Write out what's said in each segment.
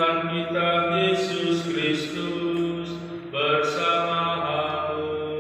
Tuhan kita Yesus Kristus bersamamu. Tuhan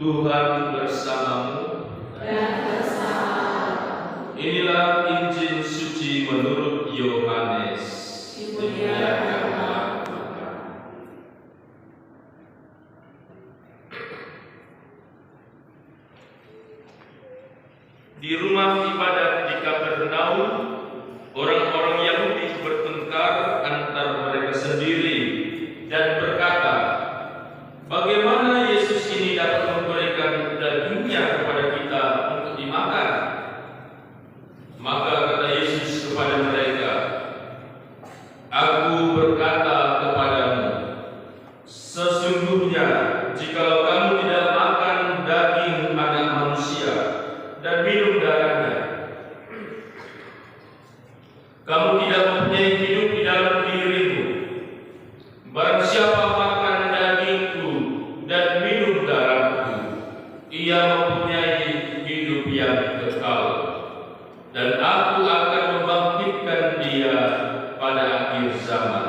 Tuhan bersamamu. Inilah Injil suci menurut Yohanes. Dimuliakanlah Tuhan. Di rumah ibadat di Kapernaum, orang-orang Yahudi bertengkar antar mereka sendiri dan berkata, "Bagaimana Yesus ini dapat memberikan dagingnya kepada kita untuk dimakan?" Maka kata Yesus kepada mereka, "Aku berkata kepadamu, sesungguhnya jikalau kamu tidak makan daging Anak Manusia dan minum darahnya, kamu tidak mempunyai hidup di dalam dirimu. Barang siapa makan dagingku dan minum darahku, ia mempunyai hidup yang kekal, dan aku akan membangkitkan dia pada akhir zaman.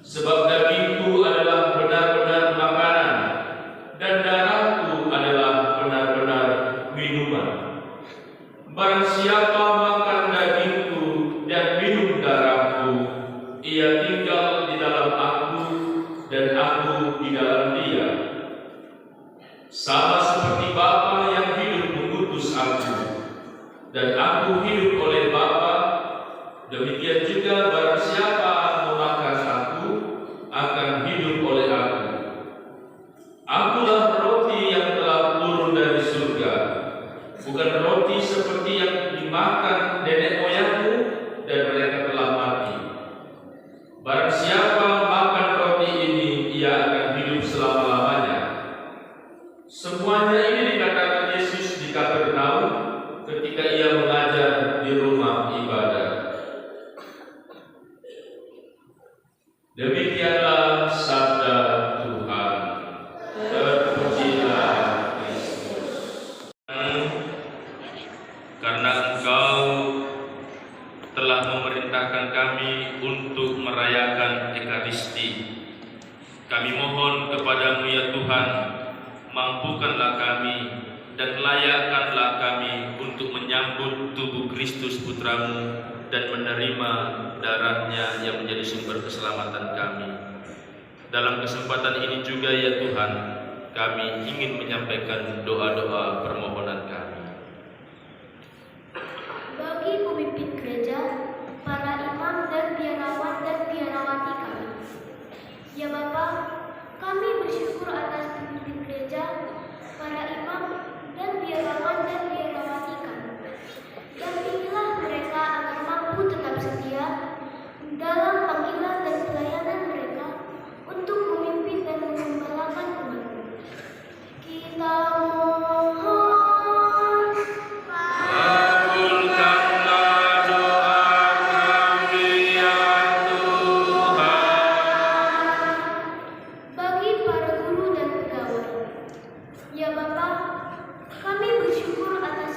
Sebab dagingku adalah benar-benar makanan, dan darahku adalah benar-benar minuman. Barang siapa makan dagingku dan minum darahku, ia tinggal di dalam aku dan aku di dalam dia. Sama seperti Bapa yang hidup mengutus aku, dan aku hidup oleh Bapa, demikian juga barang siapa memakan aku akan hidup oleh aku. Akulah roti yang telah turun dari surga, bukan roti seperti yang dimakan nenek moyangmu dan mereka telah mati. Barang siapa makan roti ini, ia akan hidup selama-lamanya." Semuanya ini dikatakan Yesus di Kapernaum ketika ia mengajar di rumah ibadat. Demikianlah sabda Tuhan. Terpujilah Kristus. Karena Engkau telah memerintahkan kami untuk merayakan Ekaristi, kami mohon kepadamu ya Tuhan, mampukanlah kami dan layakkanlah kami untuk menyambut tubuh Kristus Putramu dan menerima darahnya yang menjadi sumber keselamatan kami. Dalam kesempatan ini juga ya Tuhan, kami ingin menyampaikan doa-doa permohonan kami. Bagi pemimpin gereja, para imam dan biarawan dan biarawati kami. Ya Bapa, kami bersyukur atas pemimpin gereja, para imam dan biarawan dan biarawati kami. Dampingilah mereka agar mampu tetap setia dalam panggilan dan pelayanan mereka untuk memimpin dan mengembalakan umat-Mu. Kita mohon, Kabulkanlah doa kami ya Tuhan. bagi para guru dan pegawai. Ya Bapa, kami bersyukur atas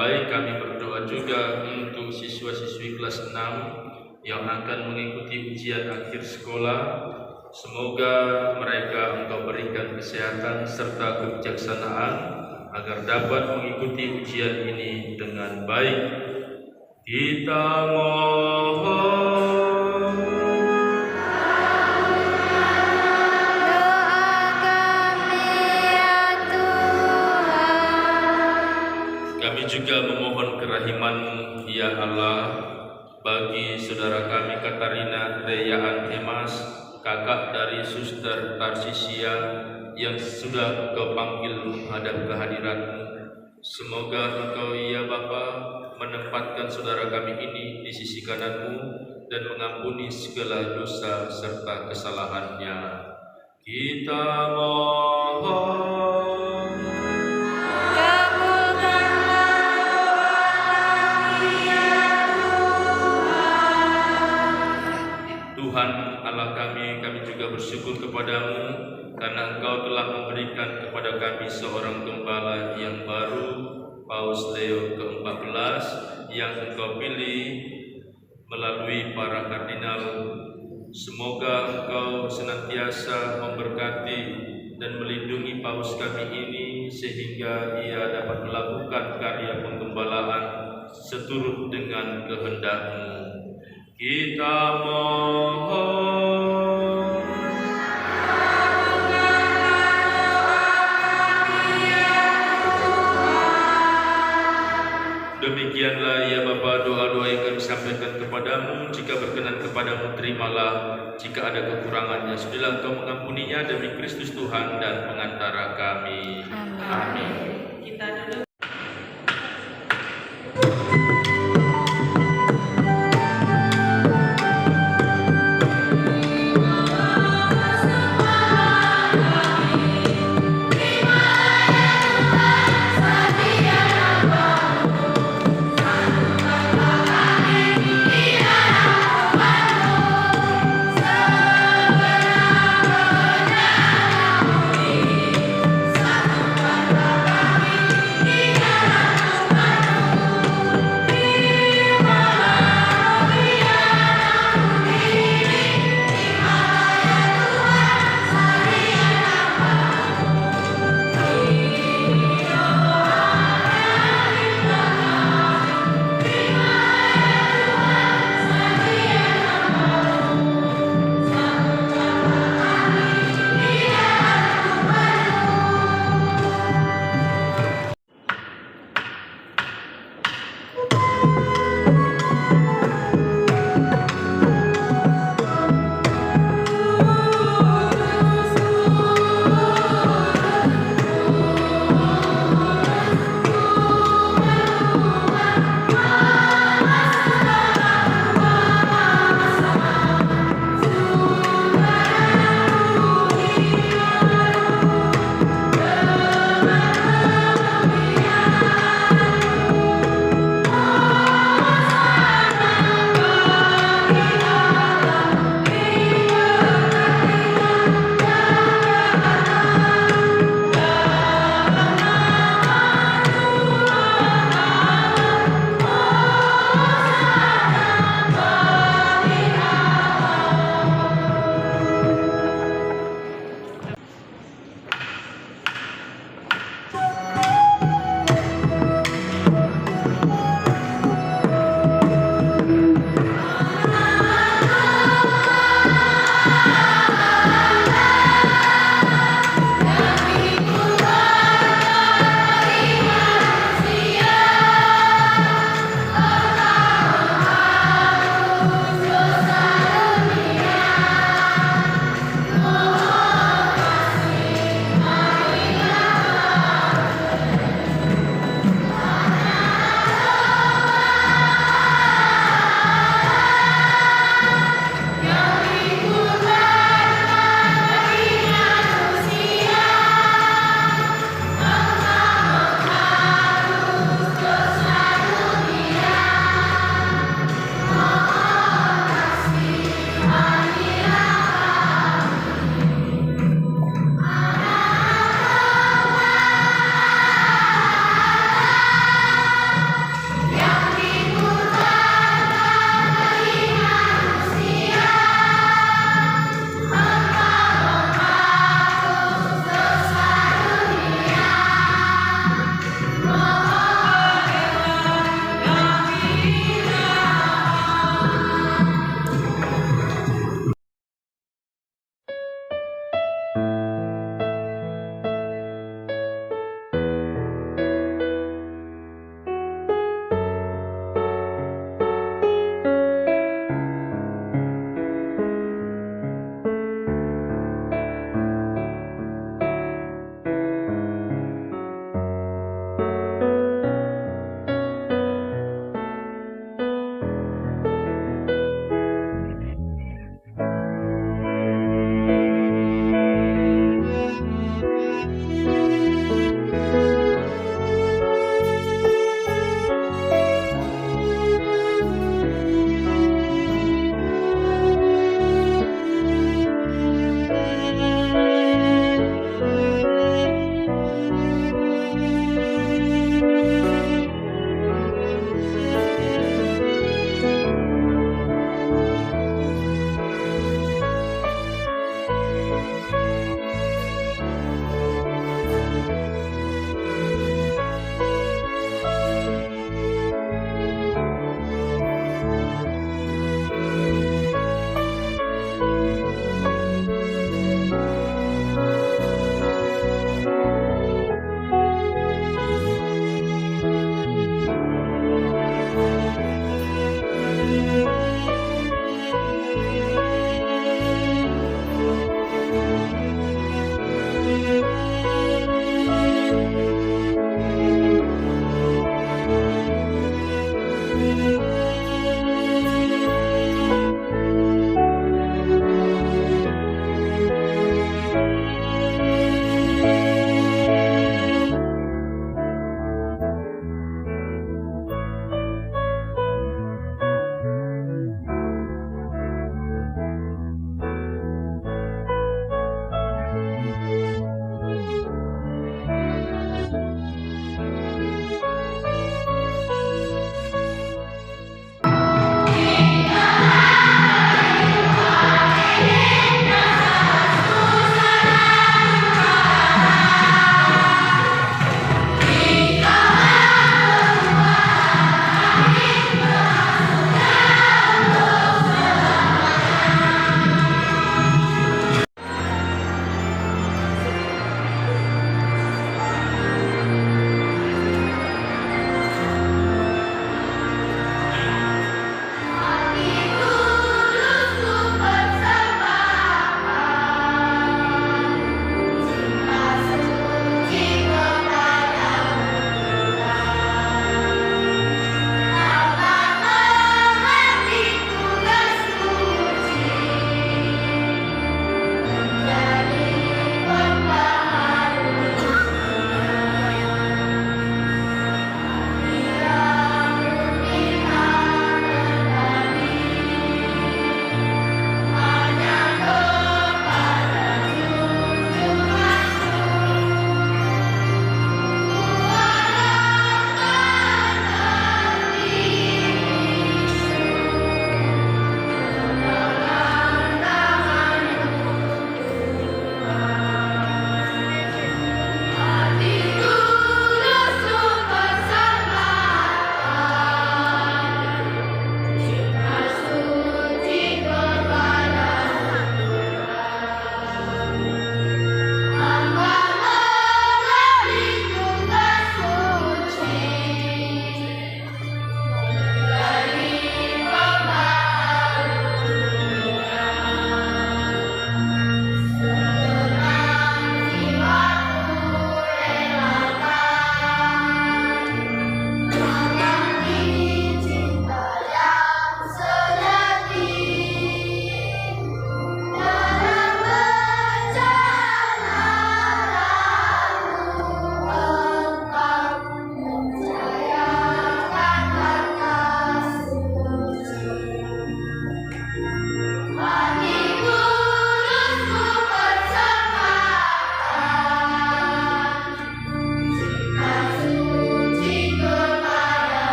baik kami berdoa juga untuk siswa-siswi kelas 6 yang akan mengikuti ujian akhir sekolah. Semoga mereka Engkau berikan kesehatan serta kebijaksanaan agar dapat mengikuti ujian ini dengan baik. Kita mohon. Kami juga memohon kerahiman-Mu, ya Allah, bagi saudara kami Katarina Reyaan Emas, kakak dari Suster Tarsisia yang sudah Engkau panggil menghadap kehadirat-Mu. Semoga Engkau, ya Bapa, menempatkan saudara kami ini di sisi kanan-Mu dan mengampuni segala dosa serta kesalahannya. Kita mohon. Tuhan Allah kami juga bersyukur kepadamu karena Engkau telah memberikan kepada kami seorang gembala yang baru, Paus Leo ke-14, yang Engkau pilih melalui para kardinal. Semoga Engkau senantiasa memberkati dan melindungi Paus kami ini sehingga ia dapat melakukan karya penggembalaan seturut dengan kehendak-Mu. Kita mohon. Demikianlah ya Bapa doa-doa yang kami sampaikan kepadamu. Jika berkenan kepadamu, terimalah. Jika ada kekurangannya, sudahlah Engkau mengampuninya demi Kristus Tuhan dan pengantara kami. Amin. Kita duduk. Kita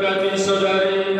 memberkati saudari